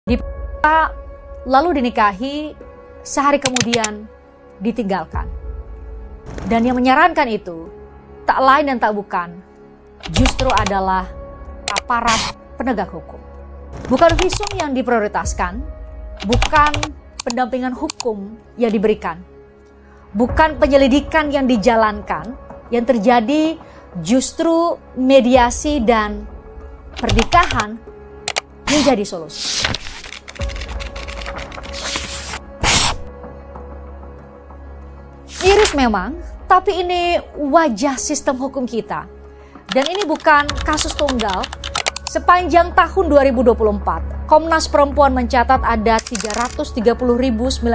Diperkosa lalu dinikahi, sehari kemudian ditinggalkan. Dan yang menyarankan itu tak lain dan tak bukan, justru adalah aparat penegak hukum. Bukan visum yang diprioritaskan, bukan pendampingan hukum yang diberikan, bukan penyelidikan yang dijalankan. Yang terjadi justru mediasi dan pernikahan menjadi solusi. Miris memang, tapi ini wajah sistem hukum kita. Dan ini bukan kasus tunggal. Sepanjang tahun 2024, Komnas Perempuan mencatat ada 330.097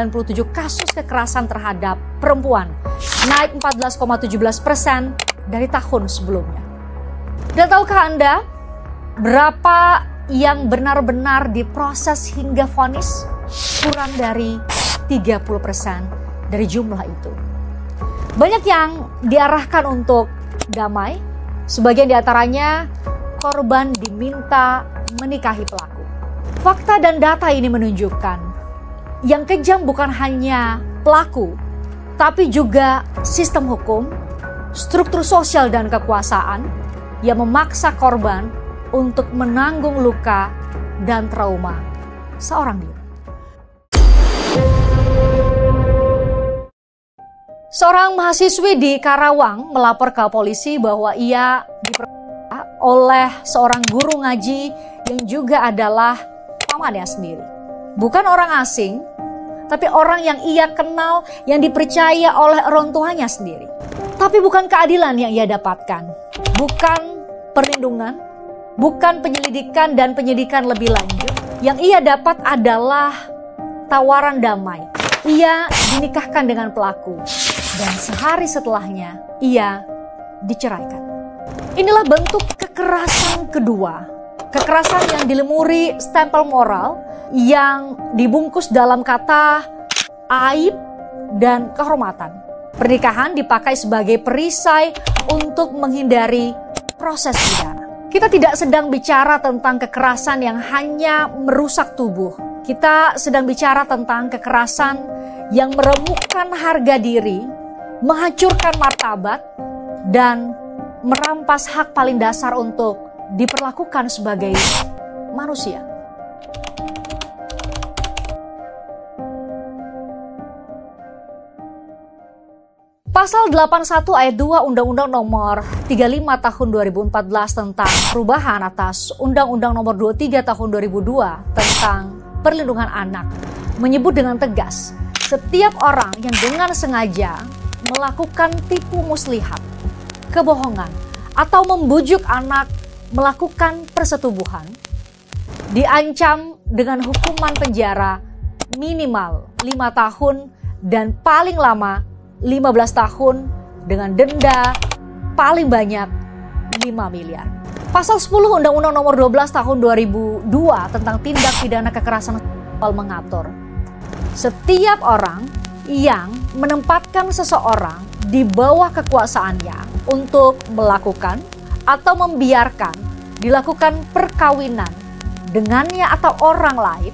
kasus kekerasan terhadap perempuan, naik 14,17% dari tahun sebelumnya. Dan tahukah Anda berapa yang benar-benar diproses hingga vonis? Kurang dari 30% dari jumlah itu. Banyak yang diarahkan untuk damai, sebagian diantaranya korban diminta menikahi pelaku. Fakta dan data ini menunjukkan yang kejam bukan hanya pelaku, tapi juga sistem hukum, struktur sosial dan kekuasaan yang memaksa korban untuk menanggung luka dan trauma seorang diri. Seorang mahasiswi di Karawang melapor ke polisi bahwa ia diperkosa oleh seorang guru ngaji yang juga adalah pamannya sendiri. Bukan orang asing, tapi orang yang ia kenal, yang dipercaya oleh orang tuanya sendiri. Tapi bukan keadilan yang ia dapatkan, bukan perlindungan, bukan penyelidikan dan penyidikan lebih lanjut. Yang ia dapat adalah tawaran damai. Ia dinikahkan dengan pelaku dan sehari setelahnya ia diceraikan. Inilah bentuk kekerasan kedua. Kekerasan yang dilemuri stempel moral yang dibungkus dalam kata aib dan kehormatan. Pernikahan dipakai sebagai perisai untuk menghindari proses pidana. Kita tidak sedang bicara tentang kekerasan yang hanya merusak tubuh. Kita sedang bicara tentang kekerasan yang meremukkan harga diri, menghancurkan martabat, dan merampas hak paling dasar untuk diperlakukan sebagai manusia. Pasal 81 ayat 2 Undang-Undang Nomor 35 Tahun 2014 tentang perubahan atas Undang-Undang Nomor 23 Tahun 2002 tentang perlindungan anak menyebut dengan tegas setiap orang yang dengan sengaja melakukan tipu muslihat, kebohongan, atau membujuk anak melakukan persetubuhan diancam dengan hukuman penjara minimal 5 tahun dan paling lama 15 tahun dengan denda paling banyak 5 miliar. Pasal 10 Undang-Undang Nomor 12 Tahun 2002 tentang tindak pidana kekerasan seksual mengatur setiap orang yang menempatkan seseorang di bawah kekuasaannya untuk melakukan atau membiarkan dilakukan perkawinan dengannya atau orang lain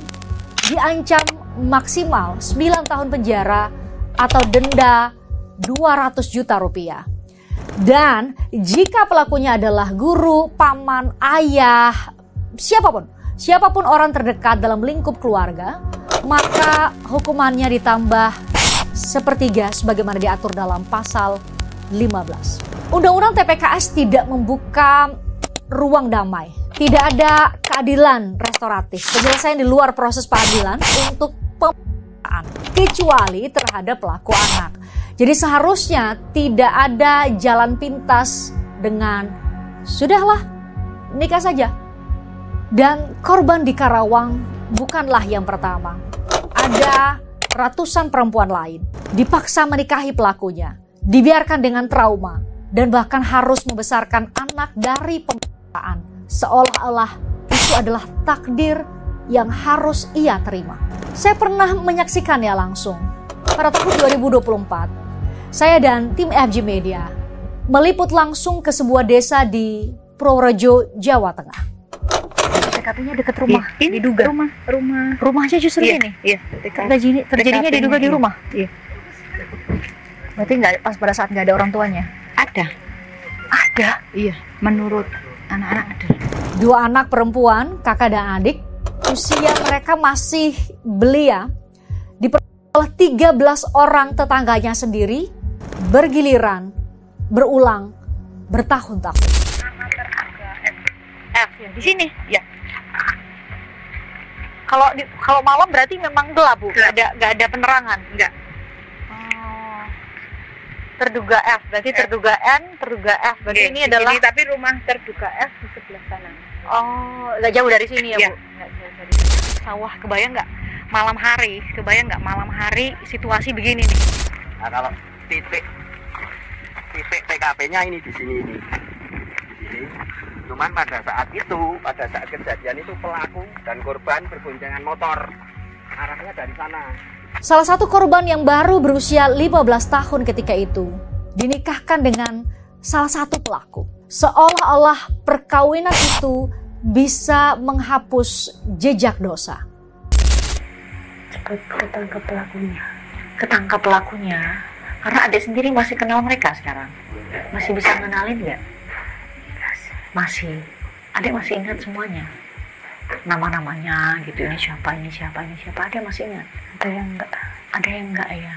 diancam maksimal 9 tahun penjara atau denda 200 juta rupiah. Dan jika pelakunya adalah guru, paman, ayah, siapapun orang terdekat dalam lingkup keluarga, maka hukumannya ditambah sepertiga sebagaimana diatur dalam pasal 15. Undang-undang TPKS tidak membuka ruang damai. Tidak ada keadilan restoratif, penyelesaian di luar proses peradilan untuk pemeriksaan, kecuali terhadap pelaku anak. Jadi seharusnya tidak ada jalan pintas dengan sudahlah, nikah saja. Dan korban di Karawang bukanlah yang pertama. Ada ratusan perempuan lain dipaksa menikahi pelakunya, dibiarkan dengan trauma, dan bahkan harus membesarkan anak dari pemeriksaan, seolah-olah itu adalah takdir yang harus ia terima. Saya pernah menyaksikannya langsung. Pada tahun 2024, saya dan tim FG Media meliput langsung ke sebuah desa di Purworejo, Jawa Tengah. TKP-nya dekat rumah, ini diduga. Rumahnya justru ini. Iya, Terjadinya diduga di rumah. Iya. Berarti nggak pas pada saat nggak ada orang tuanya. Ada. Iya, menurut anak-anak ada. 2 anak perempuan, kakak dan adik, usia mereka masih belia, diperkosa oleh 13 orang tetangganya sendiri, bergiliran, berulang, bertahun-tahun. F di sini, ya. Kalau malam berarti memang gelap, Bu? Nggak ada penerangan, enggak. Terduga F, berarti terduga N, terduga F. Berarti ini adalah... Ini, tapi rumah terduga F di sebelah sana. Oh, nggak jauh dari sini ya, Iya. Bu? Nggak jauh dari sini. Sawah, kebayang nggak malam hari situasi begini nih? Nah, kalau titik TKP-nya ini di sini ini. Di sini. Cuman pada saat kejadian itu pelaku dan korban berboncengan motor. Arahnya dari sana. Salah satu korban yang baru berusia 15 tahun ketika itu dinikahkan dengan salah satu pelaku. Seolah-olah perkawinan itu bisa menghapus jejak dosa. Cepat ketangkap pelakunya. Karena adik sendiri masih kenal mereka sekarang. Masih bisa ngenalin nggak? Masih. Adik masih ingat semuanya. Nama-namanya gitu, ini siapa, adik masih ingat. Ada yang enggak ya.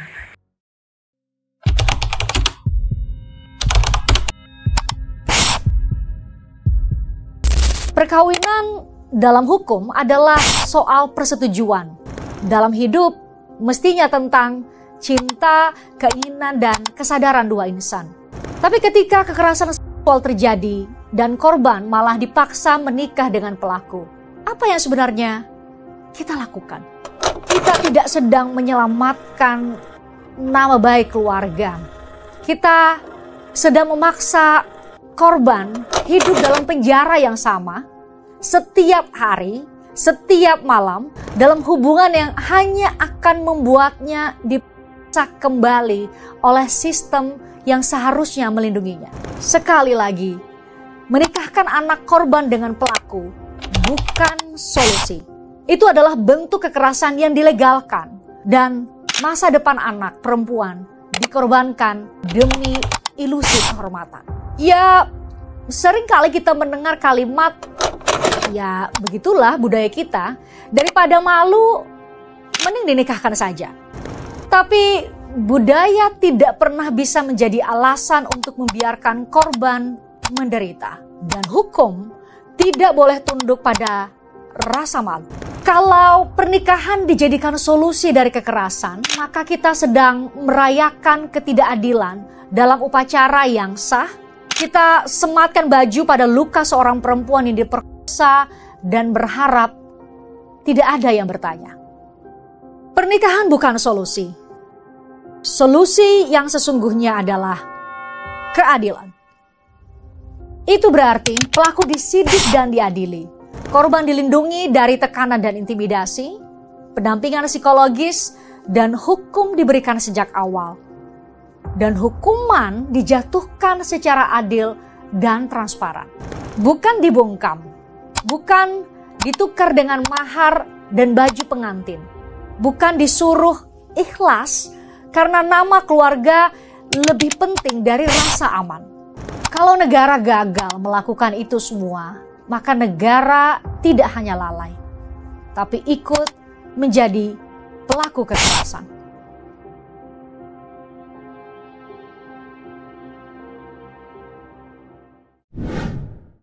Perkawinan dalam hukum adalah soal persetujuan. Dalam hidup mestinya tentang cinta, keinginan, dan kesadaran 2 insan. Tapi ketika kekerasan seksual terjadi dan korban malah dipaksa menikah dengan pelaku, apa yang sebenarnya kita lakukan? Kita tidak sedang menyelamatkan nama baik keluarga. Kita sedang memaksa korban hidup dalam penjara yang sama setiap hari, setiap malam, dalam hubungan yang hanya akan membuatnya dipaksa kembali oleh sistem yang seharusnya melindunginya. Sekali lagi, menikahkan anak korban dengan pelaku bukan solusi. Itu adalah bentuk kekerasan yang dilegalkan dan masa depan anak perempuan dikorbankan demi ilusi kehormatan. Ya, sering kali kita mendengar kalimat, ya begitulah budaya kita, daripada malu, mending dinikahkan saja. Tapi budaya tidak pernah bisa menjadi alasan untuk membiarkan korban menderita. Dan hukum tidak boleh tunduk pada rasa malu. Kalau pernikahan dijadikan solusi dari kekerasan, maka kita sedang merayakan ketidakadilan dalam upacara yang sah. Kita sematkan baju pada luka seorang perempuan yang diperkosa dan berharap tidak ada yang bertanya. Pernikahan bukan solusi. Solusi yang sesungguhnya adalah keadilan. Itu berarti pelaku disidik dan diadili. Korban dilindungi dari tekanan dan intimidasi, pendampingan psikologis, dan hukum diberikan sejak awal. Dan hukuman dijatuhkan secara adil dan transparan. Bukan dibungkam, bukan ditukar dengan mahar dan baju pengantin. Bukan disuruh ikhlas karena nama keluarga lebih penting dari rasa aman. Kalau negara gagal melakukan itu semua, maka negara tidak hanya lalai, tapi ikut menjadi pelaku kekerasan.